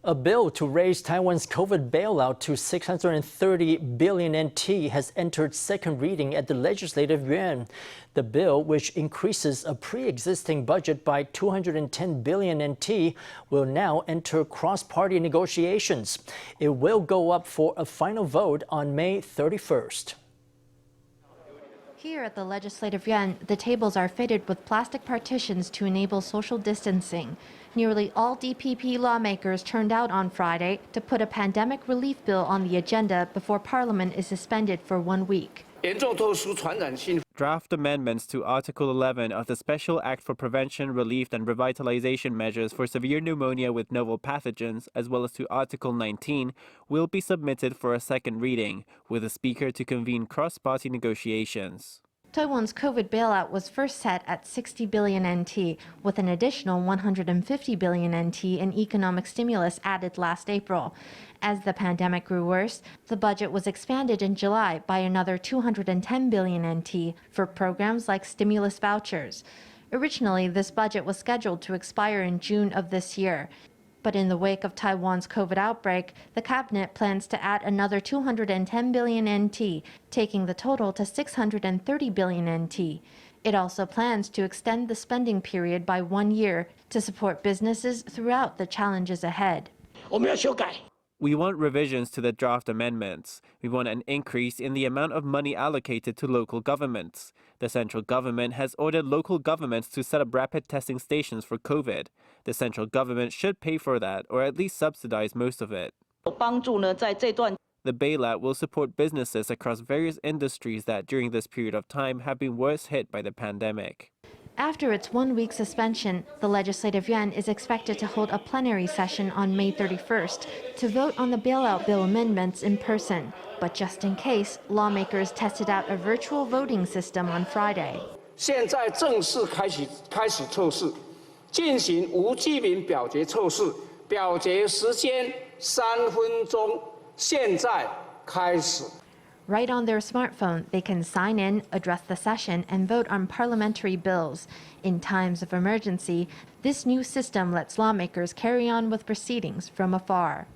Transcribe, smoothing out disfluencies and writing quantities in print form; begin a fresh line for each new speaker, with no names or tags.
A bill to raise Taiwan's COVID bailout to 630 billion NT has entered second reading at the Legislative Yuan. The bill, which increases a pre-existing budget by 210 billion NT, will now enter cross-party negotiations. It will go up for a final vote on May 31st.
Here at the Legislative Yuan, the tables are fitted with plastic partitions to enable social distancing. Nearly all DPP lawmakers turned out on Friday to put a pandemic relief bill on the agenda before Parliament is suspended for 1 week.
Draft amendments to Article 11 of the Special Act for Prevention, Relief and Revitalization Measures for Severe Pneumonia with Novel Pathogens, as well as to Article 19, will be submitted for a second reading, with the Speaker to convene cross-party negotiations.
Taiwan's COVID bailout was first set at 60 billion NT, with an additional 150 billion NT in economic stimulus added last April. As the pandemic grew worse, the budget was expanded in July by another 210 billion NT for programs like stimulus vouchers. Originally, this budget was scheduled to expire in June of this year. But in the wake of Taiwan's COVID outbreak, the cabinet plans to add another 210 billion NT, taking the total to 630 billion NT. It also plans to extend the spending period by 1 year to support businesses throughout the challenges ahead.
We want revisions to the draft amendments. We want an increase in the amount of money allocated to local governments. The central government has ordered local governments to set up rapid testing stations for COVID. The central government should pay for that, or at least subsidize most of it. The bailout will support businesses across various industries that during this period of time have been worst hit by the pandemic.
After its 1-week suspension, the Legislative Yuan is expected to hold a plenary session on May 31st to vote on the bailout bill amendments in person. But just in case, lawmakers tested out a virtual voting system on Friday.
现在正式开始测试，进行无记名表决测试，表决时间3分钟，现在开始。
Right on their smartphone, they can sign in, address the session, and vote on parliamentary bills. In times of emergency, this new system lets lawmakers carry on with proceedings from afar.